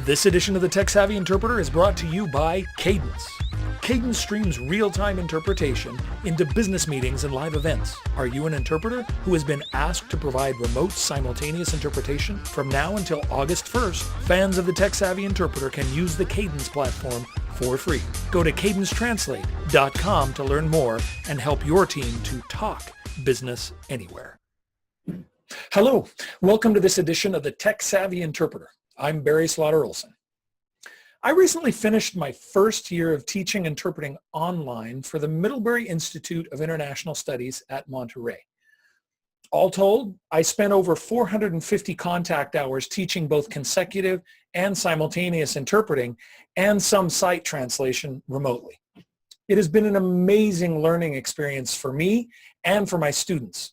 This edition of the Tech Savvy Interpreter is brought to you by Cadence. Cadence streams real-time interpretation into business meetings and live events. Are you an interpreter who has been asked to provide remote simultaneous interpretation? From now until August 1st, fans of the Tech Savvy Interpreter can use the Cadence platform for free. Go to cadencetranslate.com to learn more and help your team to talk business anywhere. Hello, welcome to this edition of the Tech Savvy Interpreter. I'm Professor Olsen. I recently finished my first year of teaching interpreting online for the Middlebury Institute of International Studies at Monterey. All told, I spent over 450 contact hours teaching both consecutive and simultaneous interpreting and some site translation remotely. It has been an amazing learning experience for me and for my students.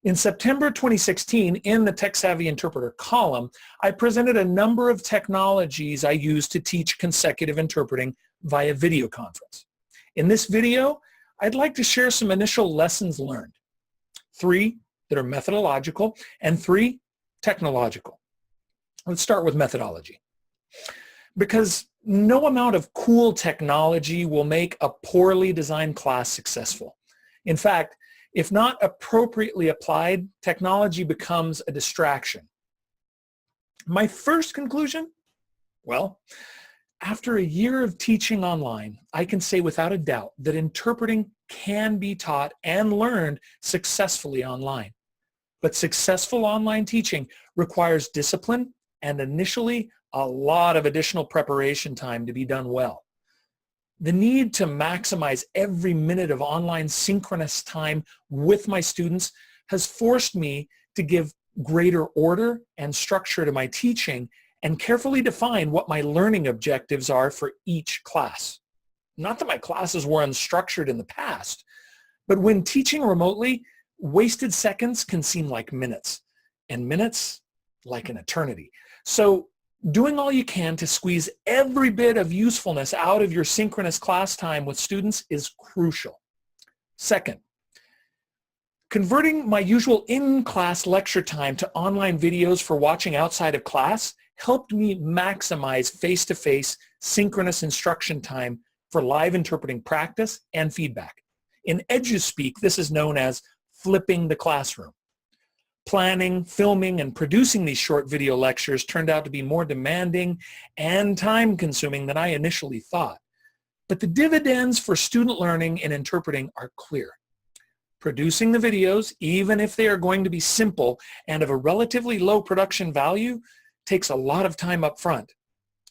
In September 2016, in the Tech Savvy Interpreter column, I presented a number of technologies I use to teach consecutive interpreting via video conference. In this video, I'd like to share some initial lessons learned. 3 that are methodological and 3 technological. Let's start with methodology. Because no amount of cool technology will make a poorly designed class successful. In fact, if not appropriately applied, technology becomes a distraction. My first conclusion? Well, after a year of teaching online, I can say without a doubt that interpreting can be taught and learned successfully online. But successful online teaching requires discipline and initially a lot of additional preparation time to be done well. The need to maximize every minute of online synchronous time with my students has forced me to give greater order and structure to my teaching and carefully define what my learning objectives are for each class. Not that my classes were unstructured in the past, but when teaching remotely, wasted seconds can seem like minutes, and minutes like an eternity. So doing all you can to squeeze every bit of usefulness out of your synchronous class time with students is crucial. Second, converting my usual in-class lecture time to online videos for watching outside of class helped me maximize face-to-face synchronous instruction time for live interpreting practice and feedback. In EduSpeak, this is known as flipping the classroom. Planning, filming, and producing these short video lectures turned out to be more demanding and time-consuming than I initially thought. But the dividends for student learning and interpreting are clear. Producing the videos, even if they are going to be simple and of a relatively low production value, takes a lot of time up front.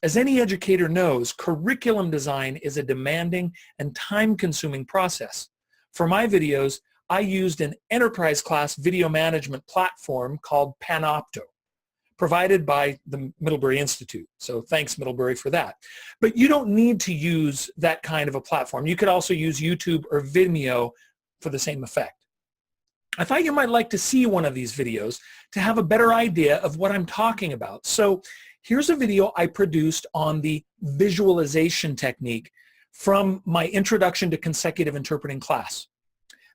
As any educator knows, curriculum design is a demanding and time-consuming process. For my videos, I used an enterprise-class video management platform called Panopto, provided by the Middlebury Institute. So thanks, Middlebury, for that. But you don't need to use that kind of a platform. You could also use YouTube or Vimeo for the same effect. I thought you might like to see one of these videos to have a better idea of what I'm talking about. So here's a video I produced on the visualization technique from my Introduction to Consecutive Interpreting class.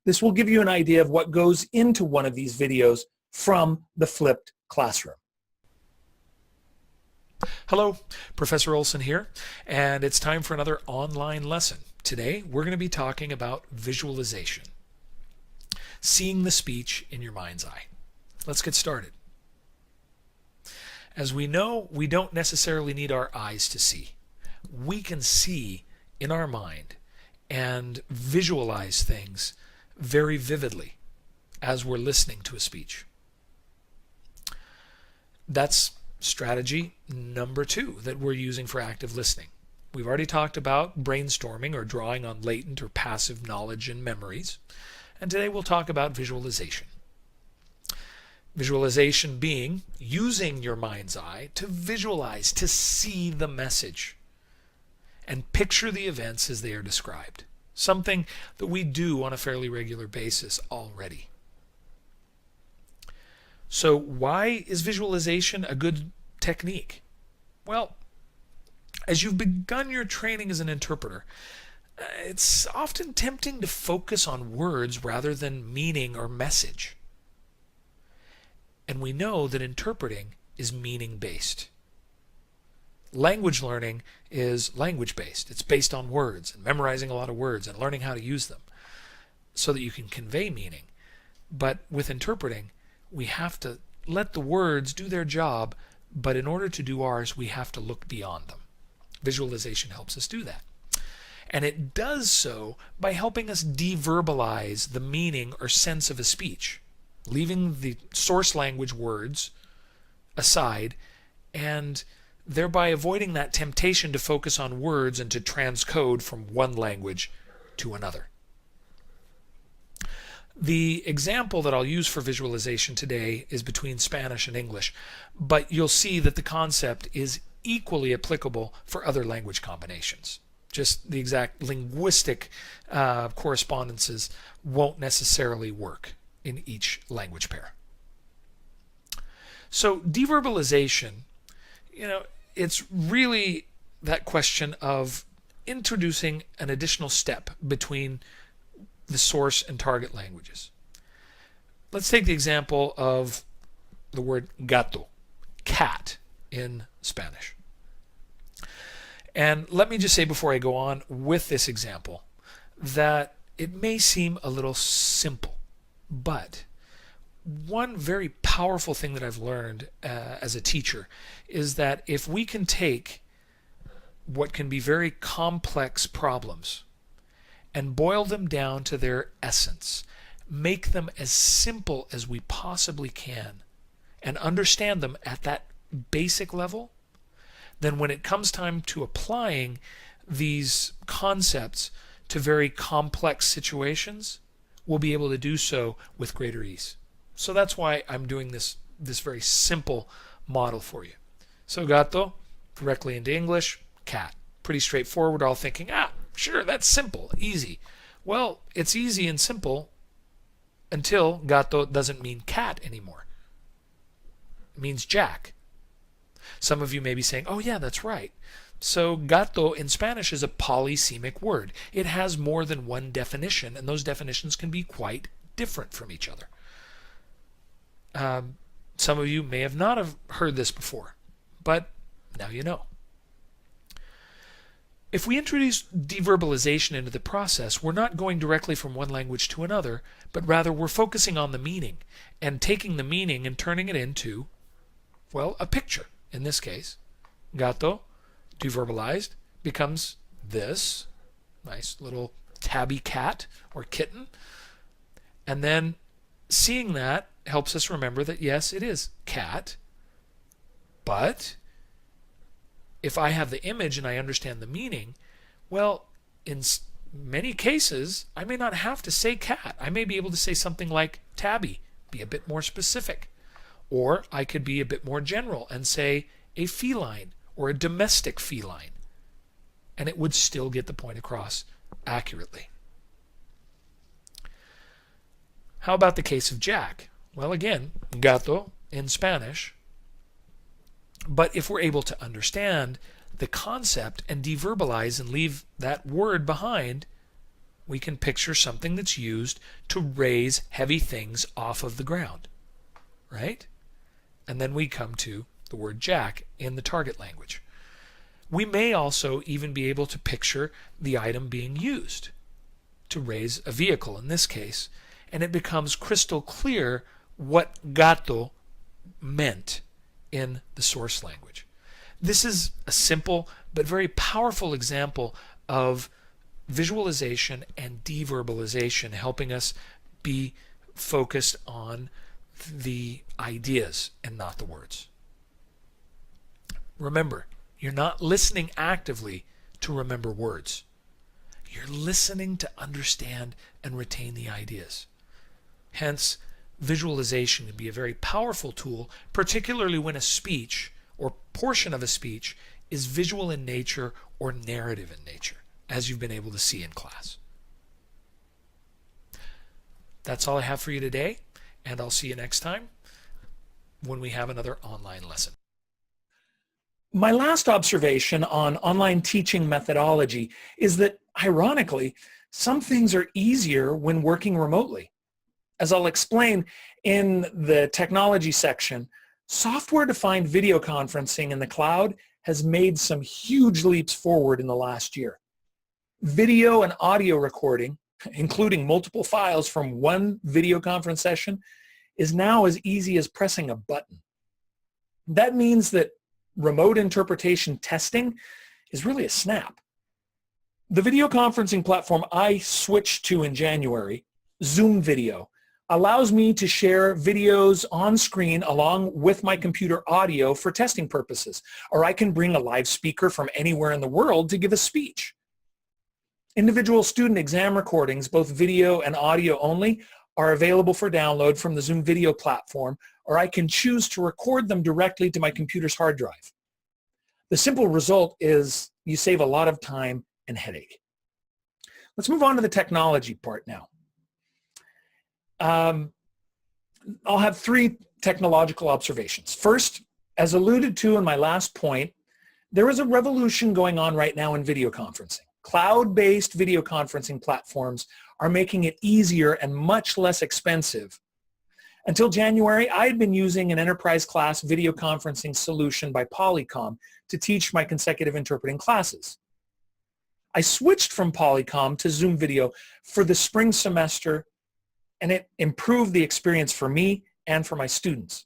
This will give you an idea of what goes into one of these videos from the flipped classroom. Hello, Professor Olsen here, and it's time for another online lesson. Today, we're going to be talking about visualization, seeing the speech in your mind's eye. Let's get started. As we know, we don't necessarily need our eyes to see. We can see in our mind and visualize things very vividly as we're listening to a speech. That's strategy number 2 that we're using for active listening. We've already talked about brainstorming or drawing on latent or passive knowledge and memories, and today we'll talk about visualization. Visualization being using your mind's eye to visualize, to see the message and picture the events as they are described. Something that we do on a fairly regular basis already. So why is visualization a good technique? Well, as you've begun your training as an interpreter, it's often tempting to focus on words rather than meaning or message. And we know that interpreting is meaning-based. Language learning is language-based. It's based on words and memorizing a lot of words and learning how to use them so that you can convey meaning. But with interpreting, we have to let the words do their job, but in order to do ours, we have to look beyond them. Visualization helps us do that. And it does so by helping us deverbalize the meaning or sense of a speech, leaving the source language words aside and thereby avoiding that temptation to focus on words and to transcode from one language to another. The example that I'll use for visualization today is between Spanish and English, but you'll see that the concept is equally applicable for other language combinations. Just the exact linguistic correspondences won't necessarily work in each language pair. So deverbalization, it's really that question of introducing an additional step between the source and target languages. Let's take the example of the word gato, cat in Spanish. And let me just say before I go on with this example that it may seem a little simple, but one very powerful thing that I've learned as a teacher is that if we can take what can be very complex problems and boil them down to their essence, make them as simple as we possibly can, and understand them at that basic level, then when it comes time to applying these concepts to very complex situations, we'll be able to do so with greater ease. So that's why I'm doing this very simple model for you. So gato, directly into English, cat. Pretty straightforward, all thinking, sure, that's simple, easy. Well, it's easy and simple until gato doesn't mean cat anymore. It means Jack. Some of you may be saying, oh yeah, that's right. So gato in Spanish is a polysemic word. It has more than one definition, and those definitions can be quite different from each other. Some of you may have not have heard this before, but now you know. If we introduce deverbalization into the process, we're not going directly from one language to another, but rather we're focusing on the meaning and taking the meaning and turning it into, well, a picture. In this case, gato, deverbalized, becomes this nice little tabby cat or kitten. And then seeing that helps us remember that, yes, it is cat, but if I have the image and I understand the meaning, well, in many cases, I may not have to say cat. I may be able to say something like tabby, be a bit more specific. Or I could be a bit more general and say a feline or a domestic feline, and it would still get the point across accurately. How about the case of Jack? Well, again, gato in Spanish. But if we're able to understand the concept and deverbalize and leave that word behind, we can picture something that's used to raise heavy things off of the ground, right? And then we come to the word Jack in the target language. We may also even be able to picture the item being used to raise a vehicle in this case, and it becomes crystal clear what gato meant in the source language. This is a simple but very powerful example of visualization and deverbalization helping us be focused on the ideas and not the words. Remember, you're not listening actively to remember words. You're listening to understand and retain the ideas. Hence, visualization can be a very powerful tool, particularly when a speech or portion of a speech is visual in nature or narrative in nature, as you've been able to see in class. That's all I have for you today, and I'll see you next time when we have another online lesson. My last observation on online teaching methodology is that, ironically, some things are easier when working remotely. As I'll explain in the technology section, software-defined video conferencing in the cloud has made some huge leaps forward in the last year. Video and audio recording, including multiple files from one video conference session, is now as easy as pressing a button. That means that remote interpretation testing is really a snap. The video conferencing platform I switched to in January, Zoom Video, allows me to share videos on screen along with my computer audio for testing purposes, or I can bring a live speaker from anywhere in the world to give a speech. Individual student exam recordings, both video and audio only, are available for download from the Zoom Video platform, or I can choose to record them directly to my computer's hard drive. The simple result is you save a lot of time and headache. Let's move on to the technology part now. I'll have three technological observations. First, as alluded to in my last point, there is a revolution going on right now in video conferencing. Cloud-based video conferencing platforms are making it easier and much less expensive. Until January, I had been using an enterprise-class video conferencing solution by Polycom to teach my consecutive interpreting classes. I switched from Polycom to Zoom Video for the spring semester, and it improved the experience for me and for my students.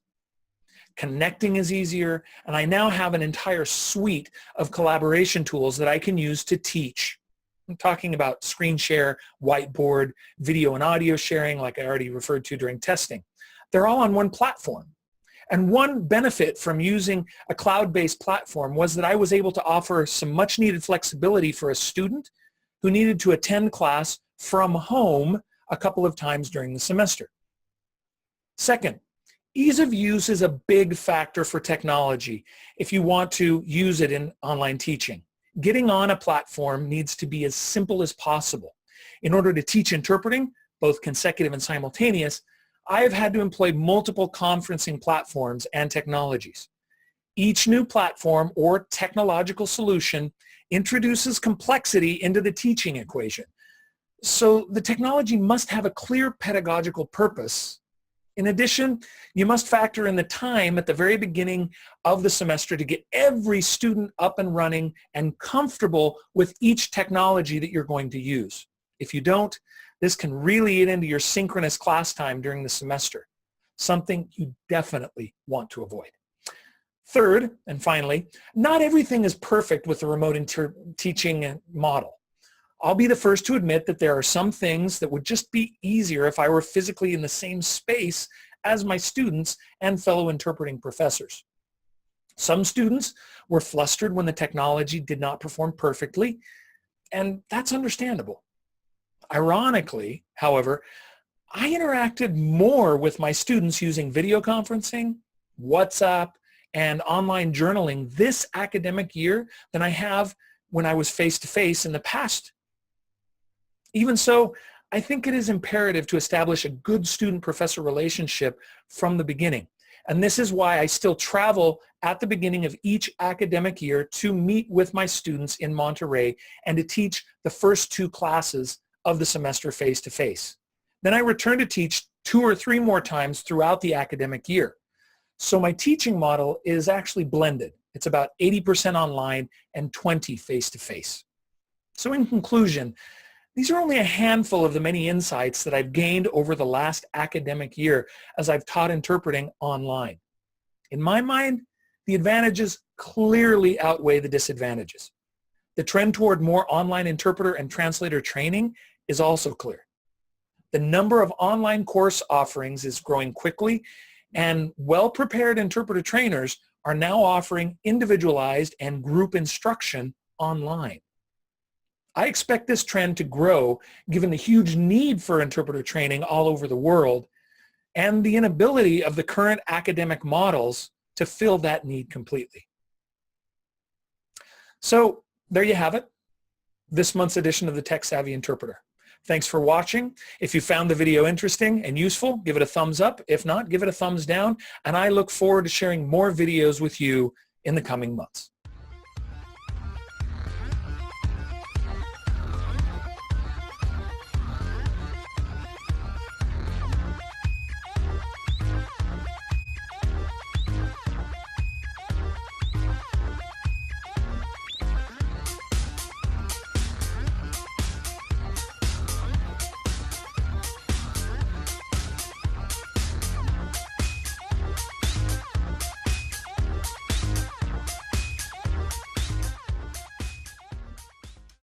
Connecting is easier, and I now have an entire suite of collaboration tools that I can use to teach. I'm talking about screen share, whiteboard, video and audio sharing, like I already referred to during testing. They're all on one platform. And one benefit from using a cloud-based platform was that I was able to offer some much-needed flexibility for a student who needed to attend class from home a couple of times during the semester. Second, ease of use is a big factor for technology if you want to use it in online teaching. Getting on a platform needs to be as simple as possible. In order to teach interpreting, both consecutive and simultaneous, I have had to employ multiple conferencing platforms and technologies. Each new platform or technological solution introduces complexity into the teaching equation. So the technology must have a clear pedagogical purpose. In addition, you must factor in the time at the very beginning of the semester to get every student up and running and comfortable with each technology that you're going to use. If you don't, this can really eat into your synchronous class time during the semester, something you definitely want to avoid. Third, and finally, not everything is perfect with the remote teaching model. I'll be the first to admit that there are some things that would just be easier if I were physically in the same space as my students and fellow interpreting professors. Some students were flustered when the technology did not perform perfectly, and that's understandable. Ironically, however, I interacted more with my students using video conferencing, WhatsApp, and online journaling this academic year than I have when I was face-to-face in the past. Even so, I think it is imperative to establish a good student-professor relationship from the beginning. And this is why I still travel at the beginning of each academic year to meet with my students in Monterey and to teach the first 2 classes of the semester face-to-face. Then I return to teach 2 or 3 more times throughout the academic year. So my teaching model is actually blended. It's about 80% online and 20 face-to-face. So in conclusion, these are only a handful of the many insights that I've gained over the last academic year as I've taught interpreting online. In my mind, the advantages clearly outweigh the disadvantages. The trend toward more online interpreter and translator training is also clear. The number of online course offerings is growing quickly, and well-prepared interpreter trainers are now offering individualized and group instruction online. I expect this trend to grow given the huge need for interpreter training all over the world and the inability of the current academic models to fill that need completely. So there you have it, this month's edition of the Tech Savvy Interpreter. Thanks for watching. If you found the video interesting and useful, give it a thumbs up. If not, give it a thumbs down. And I look forward to sharing more videos with you in the coming months.